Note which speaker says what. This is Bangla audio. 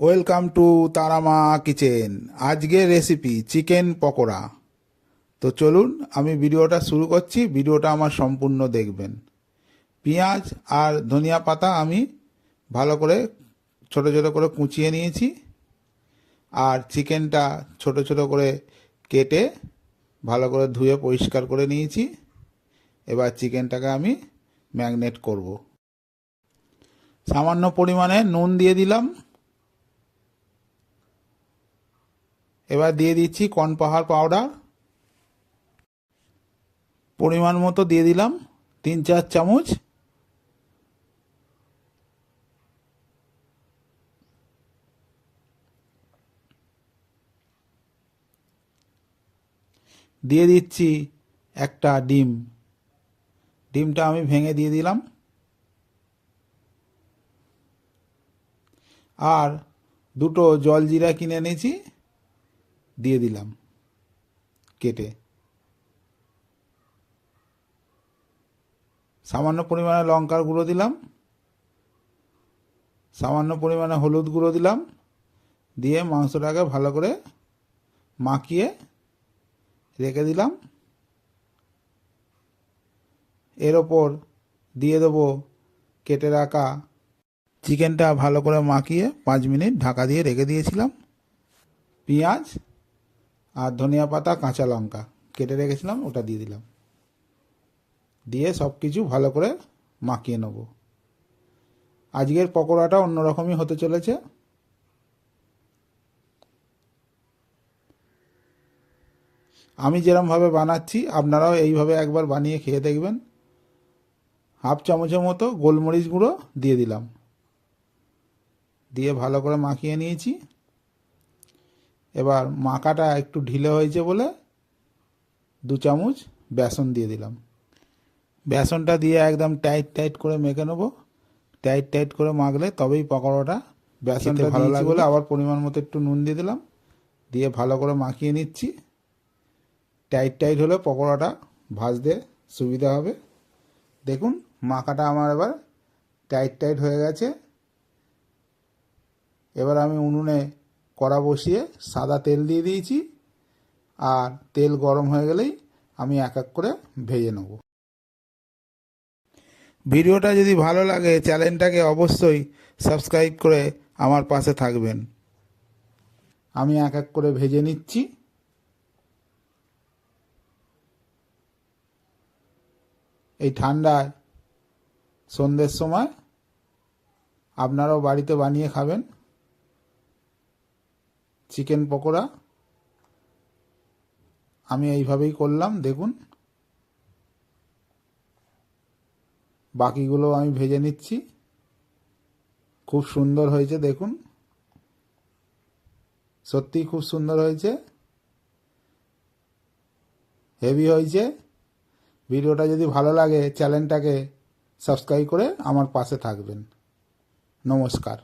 Speaker 1: Welcome to Tara Maa kitchen. আজকের রেসিপি চিকেন পকোড়া। তো চলুন আমি ভিডিওটা শুরু করছি, ভিডিওটা আমার সম্পূর্ণ দেখবেন। পেঁয়াজ আর ধনিয়া পাতা আমি ভালো করে ছোট ছোট করে কুচিয়ে নিয়েছি, আর চিকেনটা ছোট ছোট করে কেটে ভালো করে ধুয়ে পরিষ্কার করে নিয়েছি। এবার চিকেনটাকে আমি ম্যারিনেট করব। সামান্য পরিমাণে নুন দিয়ে দিলাম। এবার দিয়ে দিচ্ছি কর্নফ্লাওয়ার পাউডার, পরিমাণ মতো দিয়ে দিলাম 3-4 চামচ। দিয়ে দিচ্ছি একটা ডিম, ডিমটা আমি ভেঙে দিয়ে দিলাম। আর দুটো জলজিরা কিনে এনেছি, দিয়ে দিলাম কেটে। সামান্য পরিমাণে লঙ্কার গুঁড়ো দিলাম, সামান্য পরিমাণে হলুদ গুঁড়ো দিলাম। দিয়ে মাংসটাকে ভালো করে মাখিয়ে রেখে দিলাম। এর ওপর দিয়ে দেবো কেটে রাখা চিকেনটা। ভালো করে মাখিয়ে 5 মিনিট ঢাকা দিয়ে রেখে দিয়েছিলাম। পেঁয়াজ আর ধনিয়া পাতা, কাঁচা লঙ্কা কেটে রেখেছিলাম, ওটা দিয়ে দিলাম। দিয়ে সব কিছু ভালো করে মাখিয়ে নেব। আজকের পকোড়াটা অন্যরকমই হতে চলেছে। আমি যেরকমভাবে বানাচ্ছি আপনারাও এইভাবে একবার বানিয়ে খেয়ে দেখবেন। হাফ চামচের মতো গোলমরিচ গুঁড়ো দিয়ে দিলাম, দিয়ে ভালো করে মাখিয়ে নিয়েছি। এবার মাখাটা একটু ঢিলে হয়েছে বলে 2 চামচ বেসন দিয়ে দিলাম। বেসনটা দিয়ে একদম টাইট টাইট করে মেখে নেবো। টাইট টাইট করে মাখলে তবেই পকোড়াটা বেসনটা ভালো লাগবে বলে আবার পরিমাণ মতো একটু নুন দিয়ে দিলাম। দিয়ে ভালো করে মাখিয়ে নিচ্ছি। টাইট টাইট হলে পকোড়াটা ভাজতে সুবিধা হবে। দেখুন মাখাটা আমার এবার টাইট টাইট হয়ে গেছে। এবার আমি উনুনে কড়া বসিয়ে সাদা তেল দিয়ে দিয়েছি, আর তেল গরম হয়ে গেলেই আমি এক এক করে ভেজে নেব। ভিডিওটা যদি ভালো লাগে চ্যানেলটাকে অবশ্যই সাবস্ক্রাইব করে আমার পাশে থাকবেন। আমি এক এক করে ভেজে নিচ্ছি। এই ঠান্ডায় সন্ধ্যের সময় আপনারাও বাড়িতে বানিয়ে খাবেন চিকেন পকোড়া। আমি এইভাবেই করলাম, দেখুন। বাকিগুলো আমি ভেজে নিচ্ছি। খুব সুন্দর হয়েছে, দেখুন, সত্যিই খুব সুন্দর হয়েছে, হেভি হয়েছে। ভিডিওটা যদি ভালো লাগে চ্যানেলটাকে সাবস্ক্রাইব করে আমার পাশে থাকবেন। নমস্কার।